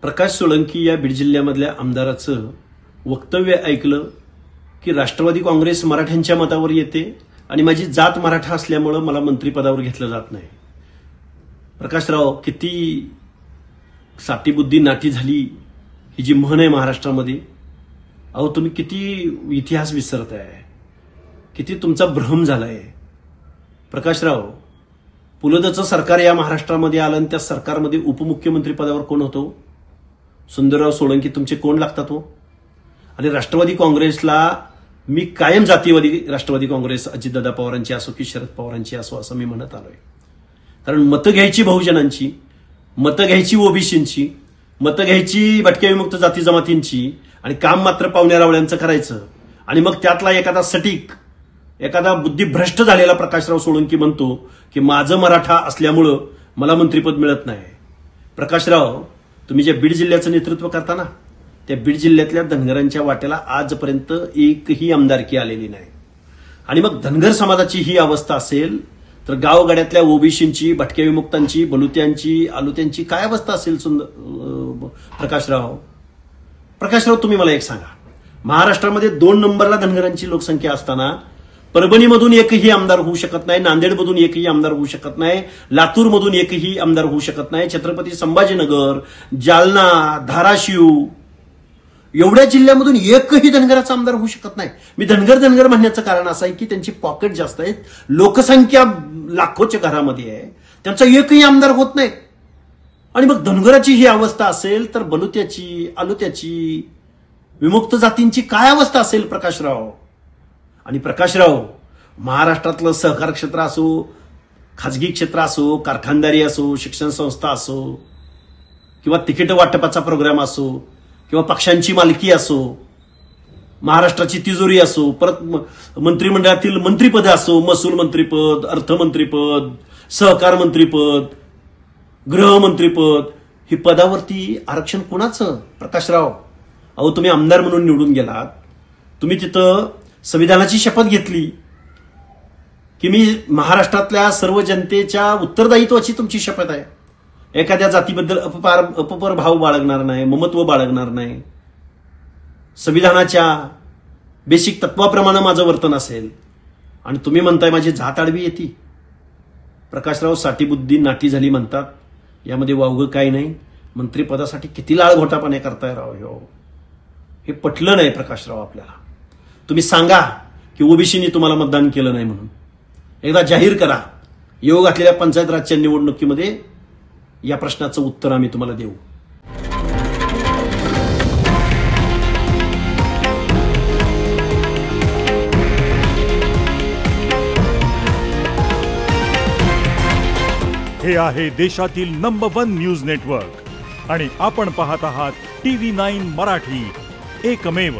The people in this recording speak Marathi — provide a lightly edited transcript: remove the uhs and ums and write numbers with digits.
प्रकाश सोळंकी या बीड जिल्ह्यामधल्या आमदाराचं वक्तव्य ऐकलं की राष्ट्रवादी काँग्रेस मराठ्यांच्या मतावर येते आणि माझी जात मराठा असल्यामुळे मला मंत्रिपदावर घेतलं जात नाही। प्रकाशराव, किती साठीबुद्धी नाटी झाली ही जी म्हण आहे महाराष्ट्रामध्ये। अहो, तुम्ही किती इतिहास विसरताय, किती तुमचा भ्रम झालाय। प्रकाशराव, पुलदचं सरकार या महाराष्ट्रामध्ये आलं आणि त्या सरकारमध्ये उपमुख्यमंत्री पदावर कोण होतो? सुंदरराव सोळंकी तुमचे कोण लागतात हो? आणि राष्ट्रवादी काँग्रेसला मी कायम जातीवादी राष्ट्रवादी काँग्रेस अजितदादा पवारांची असो की शरद पवारांची असो असं मी म्हणत आलोय। कारण मतं घ्यायची बहुजनांची, मतं घ्यायची ओबीसींची, मतं घ्यायची भटक्या विमुक्त जाती जमातींची आणि काम मात्र पावण्या रावळ्यांचं करायचं। आणि मग त्यातला एखादा सटीक, एखादा बुद्धिभ्रष्ट झालेला प्रकाशराव सोळंकी म्हणतो की माझं मराठा असल्यामुळं मला मंत्रिपद मिळत नाही। प्रकाशराव, तुम्ही जे बीड जिल्ह्याचं नेतृत्व करता ना, त्या बीड जिल्ह्यातल्या धनगरांच्या वाट्याला आजपर्यंत एकही आमदारकी आलेली नाही। आणि मग धनगर समाजाची ही अवस्था असेल तर गावगाड्यातल्या ओबीसींची, भटक्या विमुक्तांची, बलुत्यांची, आलुत्यांची काय अवस्था असेल? प्रकाशराव, तुम्ही मला एक सांगा, महाराष्ट्रामध्ये 2 नंबरला धनगरांची लोकसंख्या असताना परभणीमधून एकही आमदार होऊ शकत नाही, नांदेडमधून एकही आमदार होऊ शकत नाही, लातूरमधून एकही आमदार होऊ शकत नाही, छत्रपती संभाजीनगर, जालना, धाराशिव एवढ्या जिल्ह्यामधून एकही धनगराचा आमदार होऊ शकत नाही। मी धनगर म्हणण्याचं कारण असं आहे की त्यांची पॉकेट जास्त आहेत, लोकसंख्या लाखोच्या घरामध्ये आहे, त्यांचा एकही आमदार होत नाही। आणि मग धनगराची ही अवस्था असेल तर बलुत्याची, आलुत्याची, विमुक्त जातींची काय अवस्था असेल प्रकाशराव? आणि प्रकाशराव, महाराष्ट्रातलं सहकार क्षेत्र असो, खाजगी क्षेत्र असो, कारखानदारी असो, शिक्षण संस्था असो किंवा तिकीट वाटपाचा प्रोग्राम असो किंवा पक्षांची मालकी असो, महाराष्ट्राची तिजोरी असो, परत मंत्रिमंडळातील मंत्रिपद असो, महसूल मंत्रिपद, अर्थमंत्रीपद, सहकार मंत्रिपद, गृहमंत्रीपद, ही पदावरती आरक्षण कोणाचं? प्रकाशराव, अहो, तुम्ही आमदार म्हणून निवडून गेलात, तुम्ही तिथं संविधानाची शपथ घेतली की मी महाराष्ट्रातल्या सर्व जनतेच्या उत्तरदायित्वाची तुमची शपथ आहे, एखाद्या जातीबद्दल अपपर भाव बाळगणार नाही, ममत्व बाळगणार नाही, संविधानाच्या बेसिक तत्वाप्रमाणे माझं वर्तन असेल, आणि तुम्ही म्हणताय माझी जात आडवी येते। प्रकाशराव, साठीबुद्धी नाटी झाली म्हणतात, यामध्ये वावगं काही नाही। मंत्रिपदासाठी किती लाळघोटापणे करताय राव, हे पटलं नाही प्रकाशराव आपल्याला। तुम्ही सांगा की ओबीसीनी तुम्हाला मतदान केलं नाही म्हणून, एकदा जाहीर करा। येऊ घातलेल्या पंचायत राजच्या निवडणुकीमध्ये या प्रश्नाचं उत्तर आम्ही तुम्हाला देऊ। हे आहे देशातील नंबर 1 न्यूज नेटवर्क आणि आपण पाहत आहात TV9 मराठी, एकमेव।